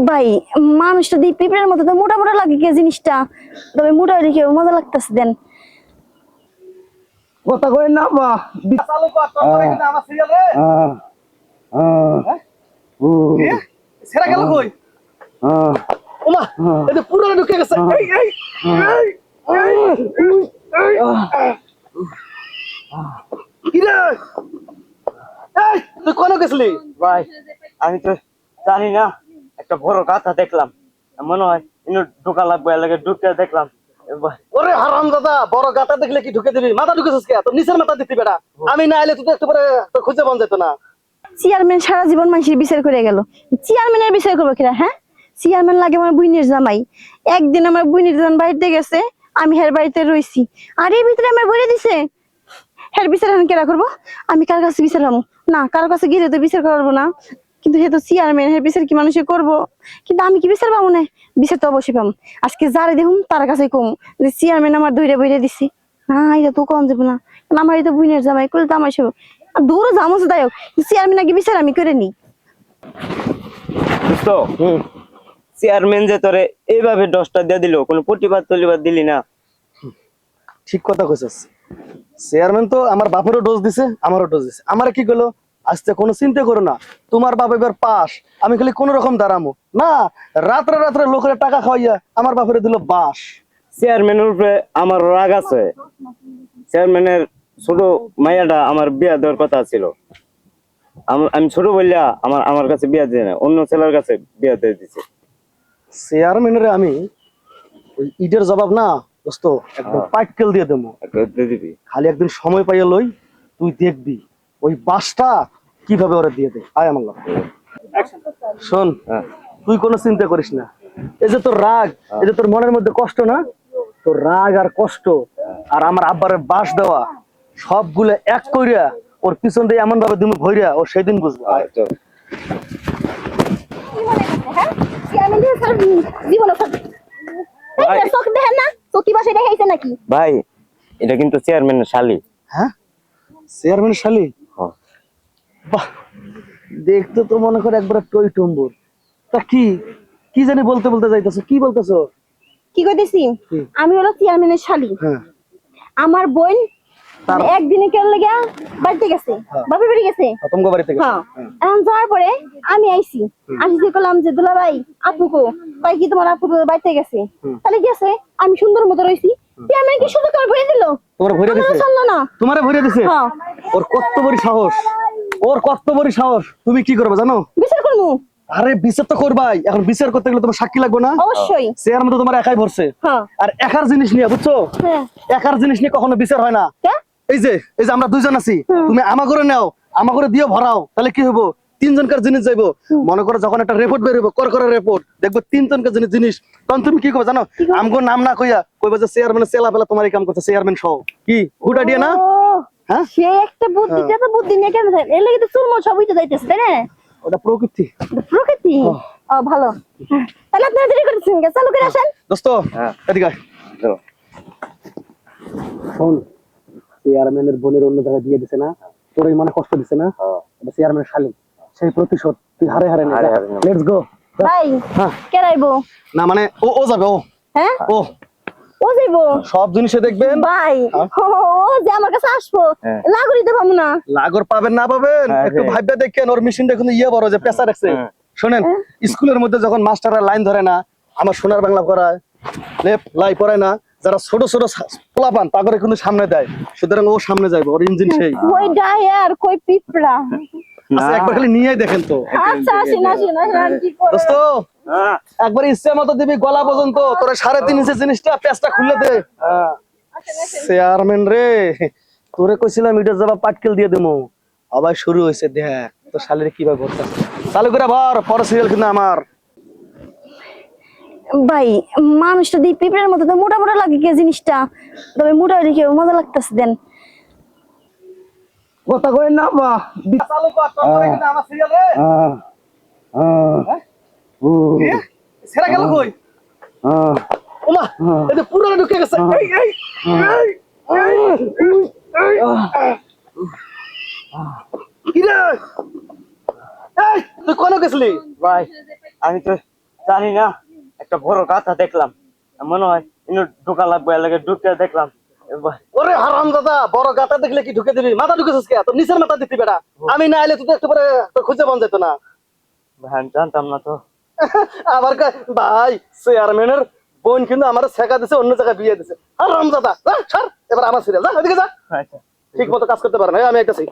ভাই মানুষটা দিয়ে পিঁপড়ের মতো তো মোটা মোটা লাগে কে জিনিসটা, তবে মোটা হলে কি মজা লাগতেছে দেন। কথা কই না বা চালু কর তোর পরে কিন্তু আমার সিরিয়াল রে সেরা গেল কই ওমা এই যে পুরো ঢুকে গেছে এই এই কি রে এই তুই কোন গেছলি ভাই আমি তো জানি না, একটা বড় গাথা দেখলাম, মনে হয় ইনো ঢোকা লাগবে, লাগে ঢুকে দেখলাম। ওরে হারামজাদা বড় গাটা দেখলে কি ঢুকে দিবি? মাথা ঢুকেছিস কে? তোর নিচের মাথা দিতি বেটা। আমি না এলে তুই তো একটু পরে তোর খুঁজে পাওয়া যেত না। চেয়ারম্যান সারা জীবন মানুষের বিচার করে গেল, চেয়ারম্যানের বিচার করবো কিনা? হ্যাঁ, চেয়ারম্যান লাগে আমার বুইনের জামাই। একদিন আমার বুইনের জান বাড়িতে গেছে, আমি হের বাড়িতে রইছি, আর এর ভিতরে আমার বলে দিছে হের বিচার এখন কেরা করবো? আমি কার কাছে বিচার পাবো? না, কার কাছে গিয়ে তো বিচার করবো না, কিন্তু হে তো চেয়ারম্যান, হের বিচার কি মানুষে করবো? কিন্তু আমি কি বিচার পাবো না? বিচার তো অবশ্যই পাবো। আজকে যারে দেখুন তার কাছে কম যে চেয়ারম্যান আমার ধরে বইরে দিছি। না, এটা তো কম যাবো না, কারণ আমার এটা বুইনের জামাই করলে তো আমার সব দূরও জামো দায়ক, চেয়ারম্যান আগে বিচার আমি করে নি। বুঝতো চেয়ারম্যান যে তোরে এইভাবে 10টা দিয়ে দিল, কোনো প্রতিবাদ টলিবাদ দিলি না। ঠিক কথা কইছিস। চেয়ারম্যান তো আমার বাপেরও ডোজ দিছে, আমারও ডোজ দিছে। আমারে কি কইলো, আজকে কোনো চিন্তা করো না, তোমার বাপ এবার পাস, আমি খালি কোন রকম দাঁড়ামো না। রাত্রে রাত্রে লোকের টাকা খাওয়াইয়া আমার বাপেরে দিল বাস। চেয়ারম্যানের উপরে আমার রাগ আছে। চেয়ারম্যানের ছোট মাইয়াটা আমার বিয়া দেওয়ার কথা ছিল, আমি ছোট বললা আমার আমার কাছে বিয়া দিয়ে না, অন্য ছেলের কাছে বিয়া দিয়ে দিছে। চেয়ারম্যানের আমি ওই ইটের জবাব না দোস্ত, একদম পাটকেল দিয়ে দেবো। দিবি খালি একদিন সময় পাইয়া লই, তুই দেখবি ওই বাসটা কিভাবে ওরা দিয়ে দেয়। আয় আমার লগে। শোন, তুই কোনো চিন্তা করিস না। এই যে তোর রাগ, এই যে তোর মনের মধ্যে কষ্ট না, তোর রাগ আর কষ্ট আর আমার আব্বারের বাস দেওয়া সবগুলো এক কইরা ওর পিছন দিয়ে এমন ভাবে তুমি ভইরা ও সেদিন বুঝবো। ভাই এটা কিন্তু চেয়ারম্যানের শালি। হ্যাঁ, চেয়ারম্যান শালি? বাহ, দেখতে তো মনে করে একবার টই টম্বুর। তা কি কি জানি বলতে বলতে যাইতেছো, কি বলতেছো? কি কইতেছি, আমি হলো চেয়ারম্যানের শালি। হ্যাঁ, আমার বোন একদিনে কেন লেগে বাড়িতে গেছে, বাপের বাড়ি গেছে। তোমার বাড়ি থেকে? হ্যাঁ, এখন যাওয়ার পরে আমি আইছি, আমি যে করলাম যে দুলা ভাই আপুকো ভাই কি তোমার আপু বাড়িতে গেছে, তাহলে গেছে, আমি সুন্দর মতো রইছি, চেয়ারম্যান কি শুধু তোমার ভরে দিল? তোমার ভরে দিছে? চললো না, তোমারে ভরে দিছে? হ্যাঁ। ওর কত বড় সাহস, ওর কত বড় সাহস! তুমি কি করবে জানো? বিচার করবো। আরে বিচার তো করবাই, এখন বিচার করতে গেলে তোমার সাক্ষী লাগবে না? অবশ্যই। চেয়ারম্যান তো তোমার একাই ভরছে। হ্যাঁ। আর একার জিনিস নিয়ে, বুঝছো, একার জিনিস নিয়ে কখনো বিচার হয় না। এই যে আমরা দুইজন আছি, তুমি আমা করে নাও, আমা করে দিও ভরাও, তাহলে কি হবো? তিনজনকার জিনিস যাইবো। মনে করো যখন একটা রিপোর্ট বেরোবো, কর রিপোর্ট দেখবো তিনজনকার জিনিস, তখন তুমি কি করবে জানো? আমগো নাম না কইয়া কইবা যে চেয়ারম্যান চেলা পেলা তোমারই কাম করছে, চেয়ারম্যান সহ। কি হুডা দিয়ে না? হ্যাঁ, সে একটা বুদ্ধিটা তো বুদ্ধি নিয়ে কেন এর লাগি তো চুলমল সব উঠে যাইতেছে, তাই না? ওটা প্রকৃতি। প্রকৃতি। ও ভালো, তাহলে আপনারা দেরি করতেছেন, চালু করে আসেন। দোস্ত এদিকে আয়। শোন, চেয়ারম্যানের বোনের অন্য জায়গায় দিয়ে দিছে না, তোর এই মনে কষ্ট দিছে না, এটা চেয়ারম্যানের শালি, সেই প্রতিশোধ তুই হারে হারে নে। লেটস গো ভাই। কে রাইবো? না মানে ও যাবে। ও হ্যাঁ, ও যাইবো সব জিনিসে দেখবেন ভাই। ও যে আমার কাছে আসবো, লাগরি তো পাবো না। লাগর পাবেন না পাবেন একটু ভাববে দেখেন, ওর মেশিনটা কিন্তু ইয়ে বড় যে পেঁচা রাখছে। শোনেন, স্কুলের মধ্যে যখন মাস্টাররা লাইন ধরে না, আমার সোনার বাংলা পড়ায়, লেফট লাই পড়ায় না, যারা ছোট ছোট পোলাপান তাগরে কিন্তু সামনে দেয়, সুতরাং ও সামনে যাইবো, ওর ইঞ্জিন সেই। কই ডায়ার কই পিপড়া? আচ্ছা একবার খালি নিয়েই দেখেন তো। আচ্ছা আসেন আসেন আসেন, কি করে দোস্ত একবার ইচ্ছে মতো দিবি গলা পর্যন্ত, তোর 3.5 ইঞ্চি জিনিসটা পেঁচটা খুলে দে। চেয়ারম্যান রে, তোরে কইছিলাম ইটার জবাব পাটকেল দিয়ে দেবো, আবার শুরু হয়েছে। দেখ তো শালের কিভাবে ভরতেছে, চালু করে ভর, পরে সিরিয়াল কিন্তু আমার। ভাই মানুষটা দিয়ে পিঁপড়ের মতো তো মোটা মোটা লাগে কে জিনিসটা, তবে মোটা হলে কি মজা লাগতেছে দেন। কথা কই না বা চালু কর তোর পরে কিন্তু আমার সিরিয়াল রে। সেরা গেল কই? ওমা এই যে পুরো ঢুকে গেছে। এই এই কি রে? এই তুই কোন গেছলি? ভাই আমি তো জানি না একটা বড় গাথা দেখলাম মনে হয় ইনো ঢোকা লাগবে লাগে ঢুকে দেখলাম ওরে হারামজাদা, বড় গাতা দেখলে কি ঢুকে দিবি? মাথা ঢুকেছিস কে? তোর নিচের মাথা দিতি বেটা। আমি না এলে তুই তো একটু পরে তোর খুঁজে পাওয়া যেত না। ভাই জানতাম না তো। আবার ভাই চেয়ারম্যানের বোন কিন্তু আমার ছেকা দিছে, অন্য জায়গায় বিয়ে দিছে। হারামজাদা, ছাড়। এবার আমার সিরিয়াল, যা এদিকে যা। আচ্ছা ঠিক মতো কাজ করতে পারে না, আমি একটাছি।